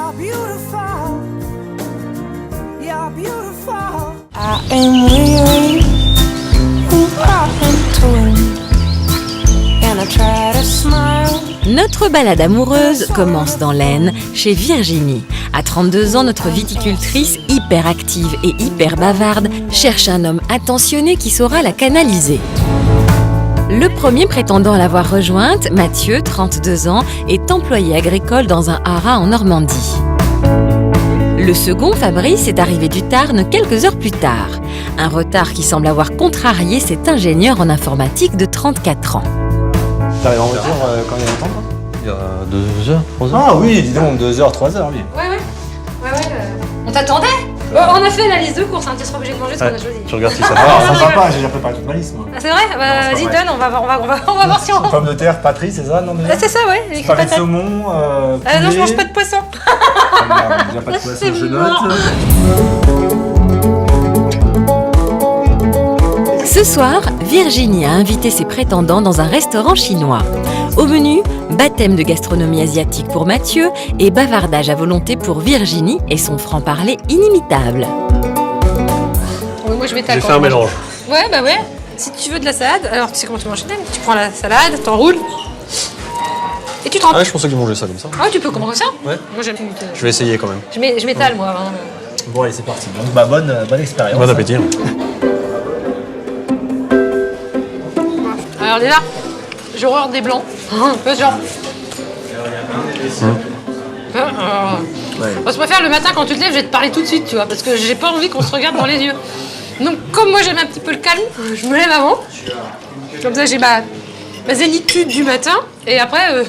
You're beautiful. You're beautiful. I am weary, I am torn, and I try to smile. Notre balade amoureuse commence dans l'Aisne, chez Virginie. À 32 ans, notre viticultrice, hyper active et hyper bavarde, cherche un homme attentionné qui saura la canaliser. Le premier prétendant à l'avoir rejointe, Mathieu, 32 ans, est employé agricole dans un haras en Normandie. Le second, Fabrice, est arrivé du Tarn quelques heures plus tard. Un retard qui semble avoir contrarié cet ingénieur en informatique de 34 ans. T'arrives en voiture quand il y a longtemps, quoi? Il y a 2 heures, 3 heures. Ah oui, dis donc, 2 heures, 3 heures, oui. Ouais. On t'attendait. On a fait la liste de courses, hein. Tu seras obligé de manger ce qu'on a choisi. Tu regardes si ça Ah, va. c'est sympa, j'ai déjà préparé toute ma liste, moi. Ah, c'est vrai. Bah, vas-y, donne, on va voir si on... Pommes de terre, patrie, c'est ça? Non, déjà C'est ça, ouais. Avec les Pavé de patates. saumon, Non, je mange pas de poisson. Déjà pas de poisson, C'est je mort. note. Ce soir, Virginie a invité ses prétendants dans un restaurant chinois. Au menu, baptême de gastronomie asiatique pour Mathieu et bavardage à volonté pour Virginie et son franc-parler inimitable. Moi, je m'étale. J'ai fait un mélange. Ouais, bah ouais. Si tu veux de la salade, alors tu sais comment tu manges? Tu prends la salade, t'enroules et tu trempes. Ah, je pensais qu'ils mangeaient ça comme ça. Ah, tu peux commencer ça? Ouais. Moi, j'aime. Je vais essayer quand même. Je m'étale, moi. Hein. Bon, allez, c'est parti. Donc, bah, bonne expérience. Bon appétit. Alors, déjà, j'ai horreur des blancs. Genre. Je préfère le matin quand tu te lèves, je vais te parler tout de suite, tu vois, parce que j'ai pas envie qu'on se regarde dans les yeux. Donc, comme moi j'aime un petit peu le calme, je me lève avant. Comme ça, j'ai ma zénitude du matin. Et après,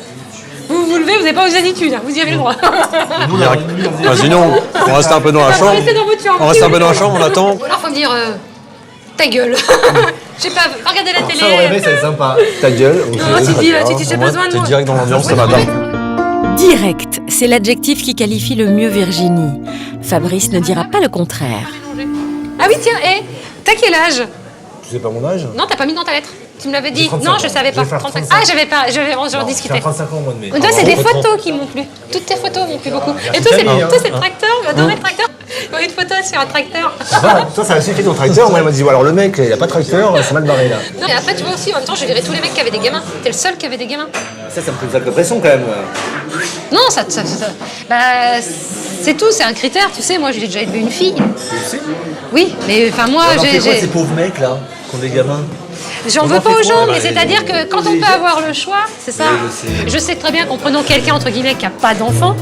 vous vous levez, vous n'avez pas vos zénitudes, hein, vous y avez le droit. Sinon, on reste un peu dans la chambre. Restez dans votre chambre. On reste un peu dans la chambre, on attend. Ou alors, faut me dire ta gueule. Je sais pas, regardez la télé. Ça, au réveil, c'est sympa. Ta gueule. Non, tu dis, j'ai besoin de T'es moi. direct dans l'ambiance ce matin. Direct, c'est l'adjectif qui qualifie le mieux Virginie. Fabrice ne dira pas le contraire. Ah oui, tiens, t'as quel âge? Tu sais pas mon âge? Non, t'as pas mis dans ta lettre. Tu me l'avais dit. 35 Non, ans. je savais pas. Je vais faire 35. 35. Ah, j'avais pas. J'en J'ai discutais. 35 ans au mois de mai. Toi, c'est des photos qui m'ont plu. Toutes tes photos m'ont plu beaucoup. Et toi, c'est le tracteur. J'adorais le tracteur. Il y a une photo sur un tracteur. Toi, ça a suffi ton tracteur. Moi, il m'a dit, alors le mec, il a pas de tracteur, c'est mal barré là. Non, et après, tu vois aussi, en même temps, je verrais tous les mecs qui avaient des gamins. T'es le seul qui avait des gamins. Ça me fait une sacrée pression quand même. Non, bah, c'est tout, c'est un critère. Tu sais, moi, j'ai déjà élevé une fille. Oui, mais enfin, moi, j'ai. pauvres mecs là, qui ont des gamins? J'en veux pas aux gens, mais c'est-à-dire que quand on peut avoir le choix, c'est ça. Je sais très bien qu'en prenant quelqu'un, entre guillemets, qui n'a pas d'enfant,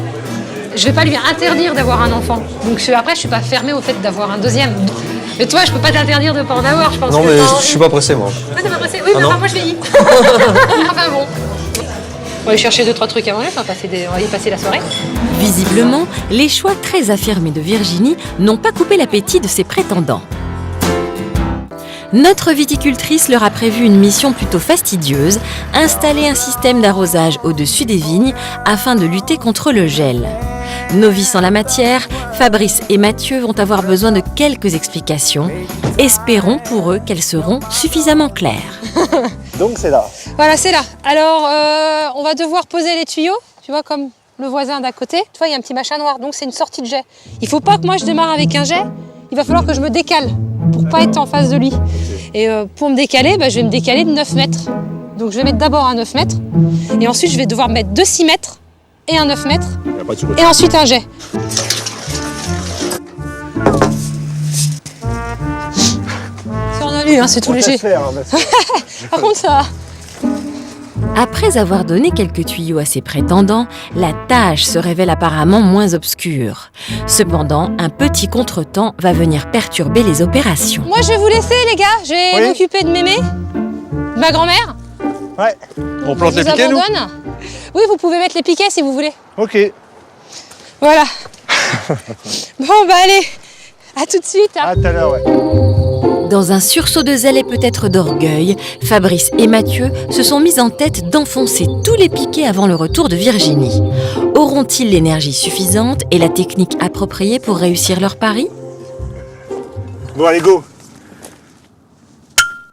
je vais pas lui interdire d'avoir un enfant. Donc après, je suis pas fermée au fait d'avoir un deuxième. Mais toi, je peux pas t'interdire de pas en avoir, je pense. Non, que mais t'as je envie. suis pas pressé, moi. Ouais, t'es pas pressée. Oui, mais non. enfin, moi, je vieillis. Enfin bon. On va aller chercher 2-3 trucs à manger, on va y passer la soirée. Visiblement, les choix très affirmés de Virginie n'ont pas coupé l'appétit de ses prétendants. Notre viticultrice leur a prévu une mission plutôt fastidieuse, installer un système d'arrosage au-dessus des vignes afin de lutter contre le gel. Novices en la matière, Fabrice et Mathieu vont avoir besoin de quelques explications. Espérons pour eux qu'elles seront suffisamment claires. Donc c'est là. Voilà, c'est là. Alors, on va devoir poser les tuyaux, tu vois, comme le voisin d'à côté. Tu vois, il y a un petit machin noir, donc c'est une sortie de jet. Il faut pas que moi je démarre avec un jet, il va falloir que je me décale pour pas être en face de lui. Et pour me décaler, je vais me décaler de 9 mètres. Donc je vais mettre d'abord un 9 mètres, et ensuite je vais devoir mettre 2 6 mètres et un 9 mètres, et ensuite un jet. C'est en alu, hein, c'est tout léger. Par contre, ça... Après avoir donné quelques tuyaux à ses prétendants, la tâche se révèle apparemment moins obscure. Cependant, un petit contretemps va venir perturber les opérations. Moi, je vais vous laisser, les gars. Je vais m'occuper de mémé, de ma grand-mère. Ouais. On plante les Je vous piquets, nous? abandonne. Oui, vous pouvez mettre les piquets si vous voulez. Ok. Voilà. Bon, allez. À tout de suite. Hein. À tout à l'heure, ouais. Dans un sursaut de zèle et peut-être d'orgueil, Fabrice et Mathieu se sont mis en tête d'enfoncer tous les piquets avant le retour de Virginie. Auront-ils l'énergie suffisante et la technique appropriée pour réussir leur pari? Bon, allez, go.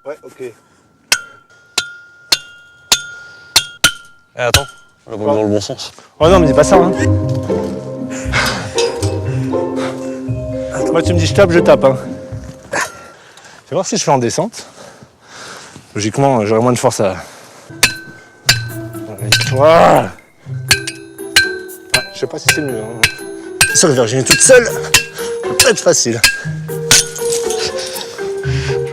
Ouais, ok. Attends, on va dans le bon sens. Oh non, mais dis pas ça, hein. Moi, tu me dis je tape, je tape. Hein. Je vais voir si je fais en descente. Logiquement, j'aurai moins de force à... Voilà. Je sais pas si c'est mieux. Hein. Seule Virginie toute seule, ça peut pas être facile.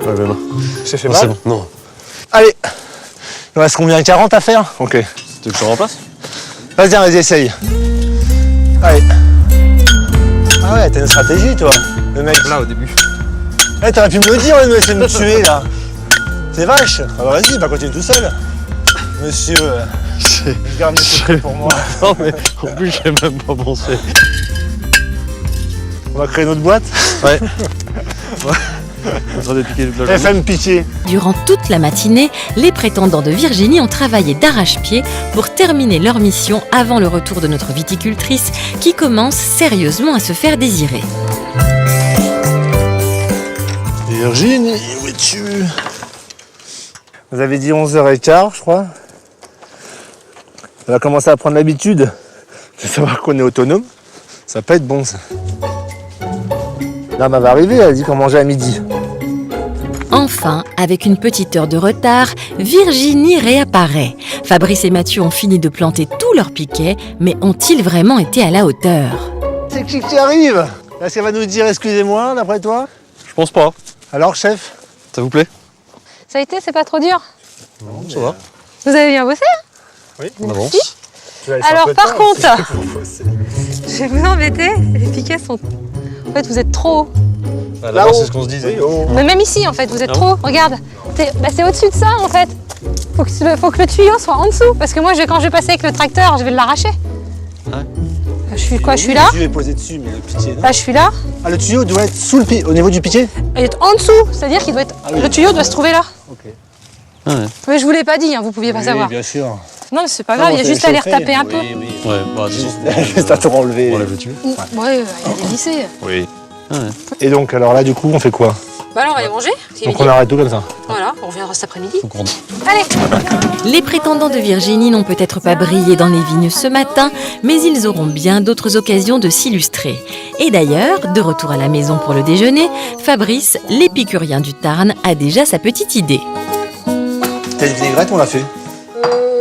Ouais, même. J'ai fait Oh, mal. c'est bon, non. Allez, il reste combien? 40 à faire? Ok. Tu veux que je te remplace? Vas-y, essaye. Allez. Ah ouais, t'as une stratégie, toi, le mec. Là, au début. Eh, t'aurais pu me le dire, mais c'est me tuer, là. C'est vache. Ah bah vas-y, bah continue tout seul. Monsieur, je garde mes secrets pour moi. Non, mais en plus, j'ai même pas pensé. On va créer notre boîte. Ouais. On sera dépiqué toute la journée. FM Pitié. Durant toute la matinée, les prétendants de Virginie ont travaillé d'arrache-pied pour terminer leur mission avant le retour de notre viticultrice qui commence sérieusement à se faire désirer. Virginie, où es-tu? Vous avez dit 11h15, je crois. On va commencer à prendre l'habitude de savoir qu'on est autonome. Ça va pas être bon, ça. Là, elle va arriver, elle a dit qu'on mangeait à midi. Enfin, avec une petite heure de retard, Virginie réapparaît. Fabrice et Mathieu ont fini de planter tous leurs piquets, mais ont-ils vraiment été à la hauteur? C'est qui arrive? Est-ce qu'elle va nous dire excusez-moi, d'après toi? Je pense pas. Alors, chef? Ça vous plaît? Ça a été, c'est pas trop dur. Non, ça va. Vous avez bien bossé? Oui. On avance. Alors par contre, je vais vous embêter, les piquets sont... En fait, vous êtes trop haut. Ah, là-bas, c'est ce qu'on se disait. Mais même ici, en fait, vous êtes Ah trop haut. Regarde, c'est au-dessus de ça, en fait. Faut que le tuyau soit en dessous. Parce que moi, quand je vais passer avec le tracteur, je vais l'arracher. Ah ouais. Je suis quoi? Je suis là? Je vais poser dessus, mais le pitié, non? Là, je suis là. Ah, le tuyau doit être sous le pied, au niveau du pitié? Il est en dessous. C'est-à-dire qu'il doit être... Ah oui. Le tuyau doit se trouver là. Ok. Ah ouais. Mais je vous l'ai pas dit, hein, vous pouviez pas savoir. bien sûr. Non, mais c'est pas grave, il y a juste à les retaper un peu. Oui. Ouais, bah, disons. Juste à te enlever. On lève le tuyau. Ouais, il y a des lycées. Oui. Ah ouais. Et donc, alors là, du coup, on fait quoi? Bah alors, on va aller manger. c'est Donc, midi. on arrête tout comme ça? Voilà, on reviendra cet après-midi. Faut qu'on rentre. Allez. Les prétendants de Virginie n'ont peut-être pas brillé dans les vignes ce matin, mais ils auront bien d'autres occasions de s'illustrer. Et d'ailleurs, de retour à la maison pour le déjeuner, Fabrice, l'épicurien du Tarn, a déjà sa petite idée. T'as une vinaigrette, on l'a fait.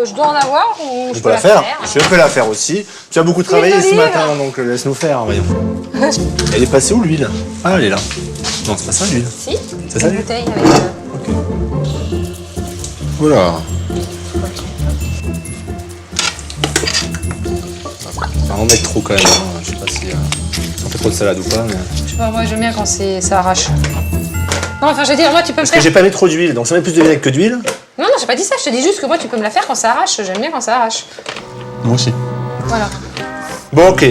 Je dois en avoir ou On peut la faire. Je peux la faire aussi. Tu as beaucoup travaillé ce d'olive. matin, donc laisse-nous faire, voyons. Elle est passée où, l'huile? Ah, elle est là. Non, c'est pas ça, l'huile. Si, C'est ça, une l'huile? bouteille avec... Voilà. On va en mettre trop quand même. Hein. Je sais pas si on fait trop de salade ou pas. Mais... Je sais pas, moi j'aime bien quand ça arrache. Non, enfin je veux dire, moi tu peux me Parce que faire... j'ai pas mis trop d'huile, donc ça met plus de vinaigre que d'huile. Non, j'ai pas dit ça, je te dis juste que moi tu peux me la faire quand ça arrache. J'aime bien quand ça arrache. Moi aussi. Voilà. Bon, ok.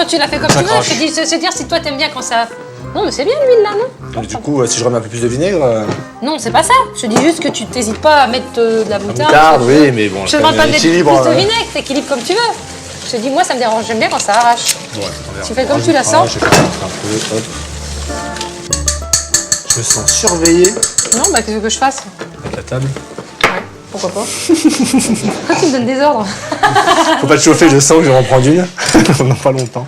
Tu l'as fait comme tu veux, je te dis, c'est dire si toi t'aimes bien quand ça... Non, mais c'est bien l'huile là, non? Donc, du coup, si je remets un peu plus de vinaigre. Non, c'est pas ça. Je te dis juste que tu t'hésites pas à mettre de la moutarde. Moutarde, oui, mais bon. Je te demande pas de mettre plus de vinaigre, t'équilibres comme tu veux. Je te dis, moi ça me dérange, j'aime bien quand ça arrache. Ouais, Tu fais comme tu la sens. Je vais faire un peu, hop. Je me sens surveillé Non, bah qu'est-ce que je fasse? avec la table. Ouais, pourquoi pas. Pourquoi tu me donnes des ordres? Faut pas te chauffer, je sens que je vais en prendre une. Dans pas longtemps.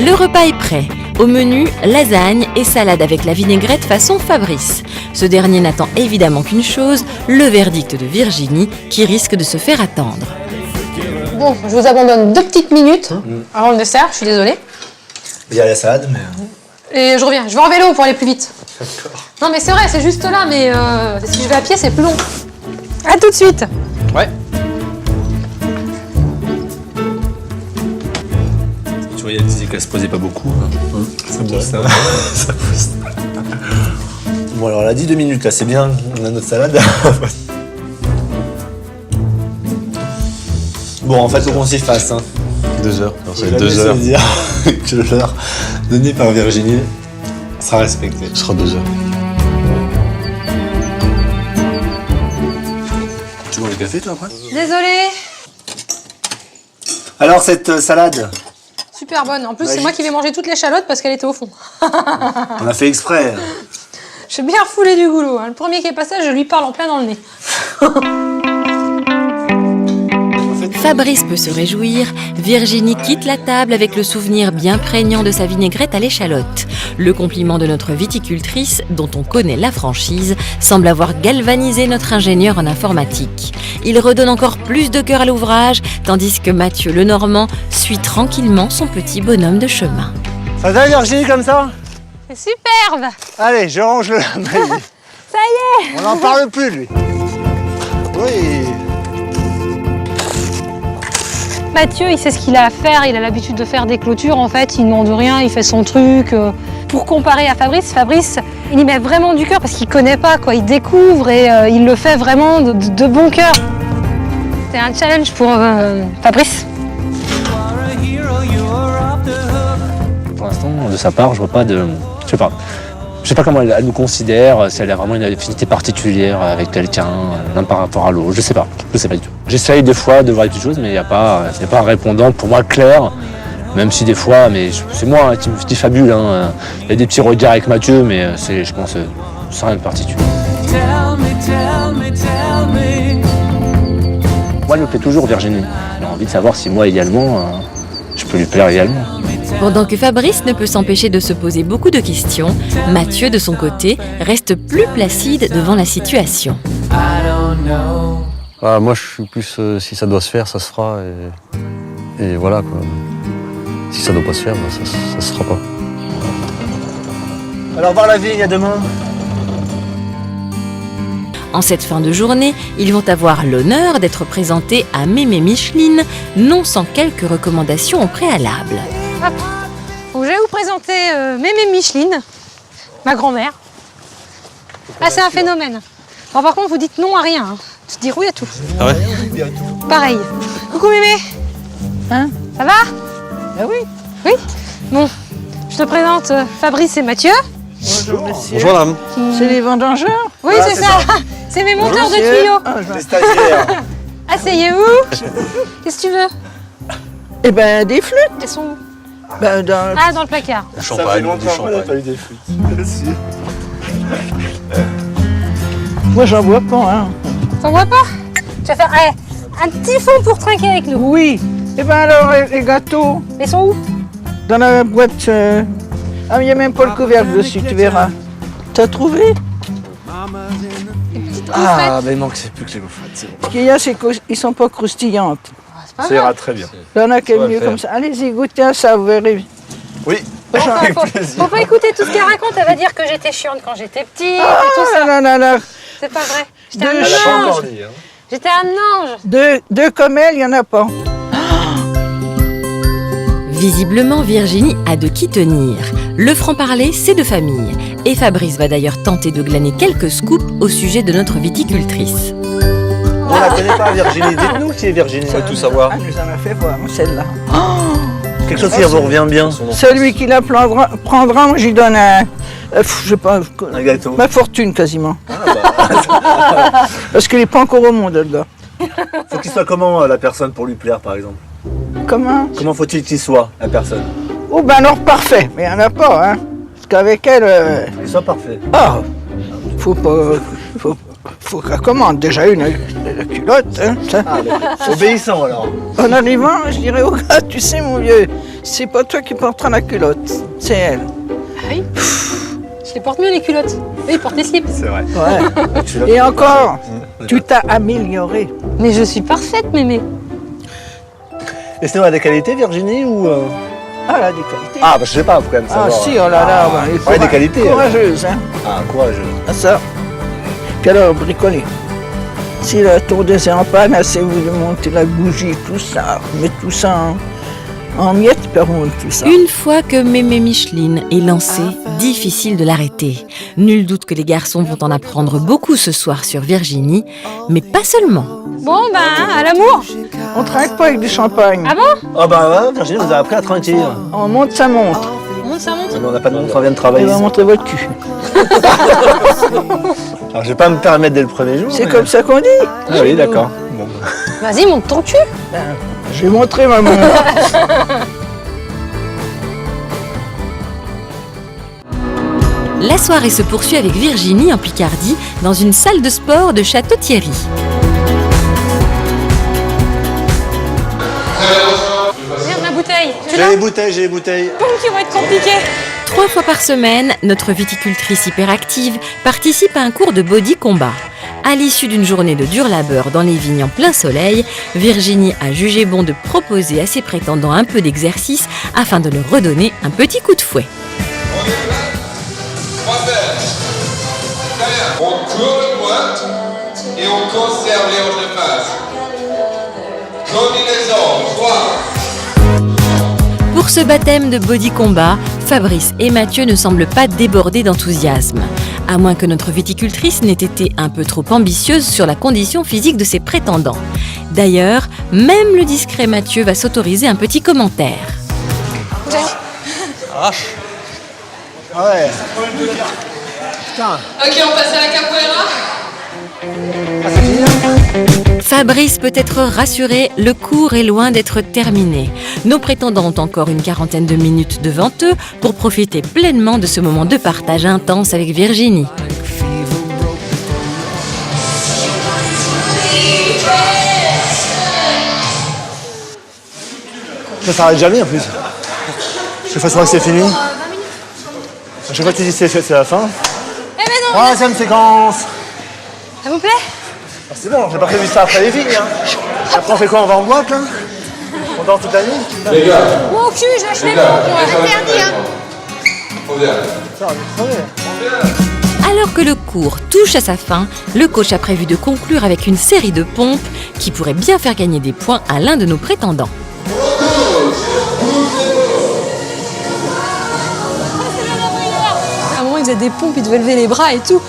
Le repas est prêt. Au menu, lasagne et salade avec la vinaigrette façon Fabrice. Ce dernier n'attend évidemment qu'une chose, le verdict de Virginie, qui risque de se faire attendre. Bon, je vous abandonne 2 petites minutes avant le dessert, je suis désolée. Il y a la salade, mais. Et je reviens, je vais en vélo pour aller plus vite. Non mais c'est vrai, c'est juste là, mais si je vais à pied, c'est plus long. À tout de suite. Ouais. Tu vois, il disait qu'elle se posait pas beaucoup. Ça pousse, ça. Ça pousse. Bon, alors, elle a dit 2 minutes, là, c'est bien. On a notre salade. Bon, en fait, faut qu'on s'y fasse. Hein. 2 heures. Alors, ça Faut va être 2 jamais heures. se dire que l'heure donnée par Virginie sera respectée. Ce sera 2 heures. Tu bois le café, toi, après? Désolée. Alors, cette salade, Super bonne. En plus, c'est Magique. moi qui vais manger toute l'échalote parce qu'elle était au fond. on a fait exprès. J'ai bien refoulé du goulot. Hein. Le premier qui est passé, je lui parle en plein dans le nez. En fait, Fabrice peut se réjouir, Virginie quitte la table avec le souvenir bien prégnant de sa vinaigrette à l'échalote. Le compliment de notre viticultrice, dont on connaît la franchise, semble avoir galvanisé notre ingénieur en informatique. Il redonne encore plus de cœur à l'ouvrage, tandis que Mathieu Lenormand suit tranquillement son petit bonhomme de chemin. Ça va Virginie comme ça? C'est superbe. Allez, je range le maillet. Ça y est. On n'en parle plus lui. Oui. Mathieu, il sait ce qu'il a à faire, il a l'habitude de faire des clôtures, en fait, il ne demande rien, il fait son truc. Pour comparer à Fabrice, il y met vraiment du cœur parce qu'il ne connaît pas, quoi. Il découvre et il le fait vraiment de bon cœur. C'est un challenge pour Fabrice. Pour l'instant, de sa part, je vois pas de... Je sais pas comment elle nous considère, si elle a vraiment une affinité particulière avec quelqu'un, l'un par rapport à l'autre, je sais pas du tout. J'essaye des fois de voir des petites choses, mais il n'y a pas un répondant pour moi clair, même si des fois, mais c'est moi qui me diffabule, hein. Il y a des petits regards avec Mathieu, mais je pense sans rien de particulier. Moi, elle me plaît toujours, Virginie. J'ai envie de savoir si moi, également, je peux lui plaire également. Pendant que Fabrice ne peut s'empêcher de se poser beaucoup de questions, Mathieu, de son côté, reste plus placide devant la situation. Ah, moi, je suis plus, si ça doit se faire, ça se fera. Et voilà, quoi. Si ça doit pas se faire, bah, ça se fera pas. Alors voir la vigne à demain. En cette fin de journée, ils vont avoir l'honneur d'être présentés à Mémé Micheline, non sans quelques recommandations au préalable. Hop. Donc, je vais vous présenter Mémé Micheline, ma grand-mère. Ah, c'est un phénomène. Alors, par contre, vous dites non à rien. Hein. Tu te dis oui à tout. Ah ouais? Pareil. Coucou Mémé. Hein? Ça va? Ah oui. Oui. Bon, je te présente Fabrice et Mathieu. Bonjour monsieur. Bonjour, madame. C'est les vendangeurs? Oui, Ah, c'est c'est ça. C'est mes monteurs de Monsieur. tuyaux. Ah, Les stagiaires. Asseyez-vous. Qu'est-ce que tu veux? Eh ben des flûtes. Elles sont où? Ben, dans... Ah, dans le placard. Du Ça fait champagne, du longtemps qu'on n'a champagne. pas eu des flûtes. Merci. Moi j'en vois pas. Hein. T'en vois pas? Tu vas faire un petit fond pour trinquer avec nous. Oui. Eh ben alors les gâteaux Ils sont où? dans la boîte. Ah il n'y a même pas le couvercle dessus, tu verras. T'as trouvé? Ah, mais il manque, c'est plus que les gaufrettes, c'est bon. Ce qu'il y a, c'est qu'ils sont pas croustillantes. C'est pas Ça grave. ira très bien. Il y en a qui Ça est va le mieux faire. comme ça. Allez-y, goûtez à ça, vous verrez. Oui. Faut pas écouter tout ce qu'elle raconte. Elle va dire que j'étais chiante quand j'étais petite et tout Ah ça. là là là. C'est pas vrai. J'étais un Deux Elle a pas encore ange. dit. Hein. J'étais un ange. Deux comme elle, il n'y en a pas. Visiblement, Virginie a de qui tenir. Le franc-parler, c'est de famille. Et Fabrice va d'ailleurs tenter de glaner quelques scoops au sujet de notre viticultrice. On la connaît pas, Virginie. Dites-nous qui est Virginie. On veut tout savoir. Elle nous en a fait voir, celle-là. Quelque chose qui vous revient bien. Celui qui la prendra, moi j'y donne un... je sais pas, Un gâteau. ma fortune quasiment. Parce qu'il n'est pas encore au monde, le gars. Faut qu'il soit comment la personne pour lui plaire, par exemple? Comment? Comment faut-il qu'il soit, la personne? Oh ben alors parfait, mais il n'y en a pas, hein. Parce qu'avec elle, Qu'il soit parfait. faut pas... Faut qu'elle commande déjà une culotte, hein. Ça. Ah, d'accord. Obéissant alors. En arrivant, je dirais au gars, tu sais mon vieux, c'est pas toi qui porteras la culotte, c'est elle. Ah oui. Je les porte mieux les culottes. Eux, ils portent les slips. C'est vrai. Ouais. Et encore, tu t'as amélioré. Mais je suis parfaite, Mémé. Et sinon, elle a des qualités, Virginie, ou Ah, elle a des qualités. Ah, bah je sais pas, faut quand même Ah savoir. si, oh là là, bah, il faut Ouais, des qualités. courageuse, hein. Ah, courageux. Ah ça. Puis alors, bricoler. Si la tourneuse est en panne, essayez-vous de monter la bougie, tout ça. Mettre tout ça en miettes, puis remonter tout ça. Une fois que Mémé Micheline est lancée, difficile de l'arrêter. Nul doute que les garçons vont en apprendre beaucoup ce soir sur Virginie, mais pas seulement. Bon, ben, à l'amour. On trinque pas avec du champagne. Ah bon? Ah bah ouais, Virginie, vous avez appris à trinquer. On monte, ça monte. Monte, ça monte. Mais on n'a pas de montre, on vient de Elle travailler. va montrer votre cul. Alors je vais pas me permettre dès le premier jour. C'est mais- comme ça qu'on dit. Ah oui, d'accord. Bon. Vas-y, monte ton cul. Je vais montrer ma montre. La soirée se poursuit avec Virginie en Picardie, dans une salle de sport de Château-Thierry. bouteilles. Tu J'ai l'as? les bouteilles, j'ai les bouteilles. Boum, qui vont être compliquées. 3 fois par semaine, notre viticultrice hyperactive participe à un cours de body combat. À l'issue d'une journée de dur labeur dans les vignes en plein soleil, Virginie a jugé bon de proposer à ses prétendants un peu d'exercice afin de leur redonner un petit coup de fouet. On court le pointe et on conserve les hanches de face. Combinaison, 3. Pour ce baptême de body combat, Fabrice et Mathieu ne semblent pas débordés d'enthousiasme. À moins que notre viticultrice n'ait été un peu trop ambitieuse sur la condition physique de ses prétendants. D'ailleurs, même le discret Mathieu va s'autoriser un petit commentaire. Ah ouais. Putain. Ok, on passe à la capoeira. Ah, c'est fini là? Fabrice peut être rassuré, le cours est loin d'être terminé. Nos prétendants ont encore une quarantaine de minutes devant eux pour profiter pleinement de ce moment de partage intense avec Virginie. Ça s'arrête jamais en plus. Chaque fois, je crois que c'est fini. Chaque fois, tu dis c'est fait, c'est la fin. Eh ben non, Troisième séquence. ça vous plaît? Ah, c'est bon, j'ai pas prévu ça après les vignes. Hein. Après, on fait quoi? On va en boîte là? On dort toute la nuit? Les gars, Mon cul, je lâche les gars, pompes, moi. les gars, Interdit, hein. faut bien. Ça, on est crevé. Alors que le cours touche à sa fin, le coach a prévu de conclure avec une série de pompes qui pourraient bien faire gagner des points à l'un de nos prétendants. À un moment, il faisait des pompes, il devait lever les bras et tout.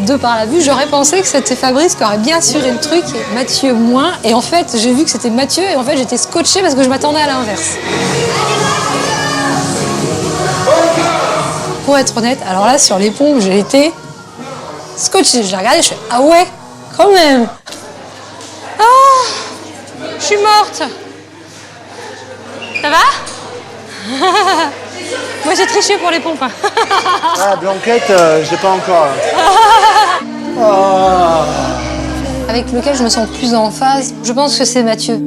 De par la vue, j'aurais pensé que c'était Fabrice qui aurait bien assuré le truc, et Mathieu moins. Et en fait, j'ai vu que c'était Mathieu, et en fait, j'étais scotchée parce que je m'attendais à l'inverse. Pour être honnête, alors là, sur les pompes, j'ai été scotchée. J'ai regardé, je fais ah ouais, quand même. Ah, je suis morte. Ça va? Moi, j'ai triché pour les pompes. Ah, Blanquette, je l'ai pas encore. Ah. Avec lequel je me sens plus en phase, je pense que c'est Mathieu.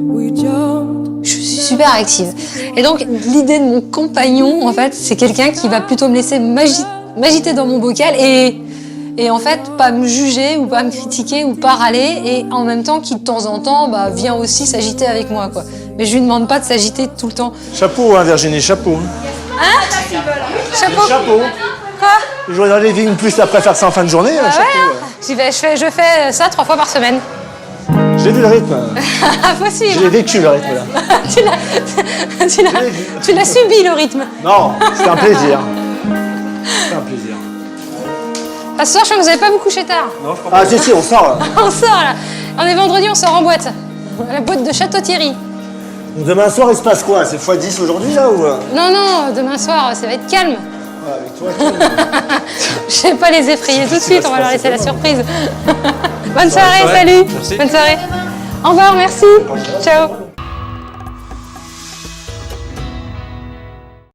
Je suis super active. Et donc, l'idée de mon compagnon, en fait, c'est quelqu'un qui va plutôt me laisser m'agiter dans mon bocal et en fait, pas me juger ou pas me critiquer ou pas râler, et en même temps, qui de temps en temps vient aussi s'agiter avec moi, quoi. Mais je lui demande pas de s'agiter tout le temps. Chapeau, hein, Virginie, chapeau. Hein? Chapeau. Chapeau. Quoi? Jouer dans les vignes plus après faire ça en fin de journée, Ah chapeau. ouais, hein. Je fais ça 3 fois par semaine. J'ai vu le rythme. Faut suivre. J'ai vécu le rythme là. Tu l'as subi, le rythme. Non, c'était un plaisir. C'était un plaisir. Ah, ce soir, je crois que vous n'avez pas vous coucher tard. Ah si, on sort là. On sort là. On est vendredi, on sort en boîte. La boîte de Château-Thierry. Demain soir, il se passe quoi? C'est x10 aujourd'hui là ou? Non, non, demain soir, ça va être calme. Ah, avec toi, Je vais pas les effrayer tout de suite, on va leur laisser la surprise. Bonne soirée, salut. Merci. Bonne soirée. Au revoir, merci. Ciao.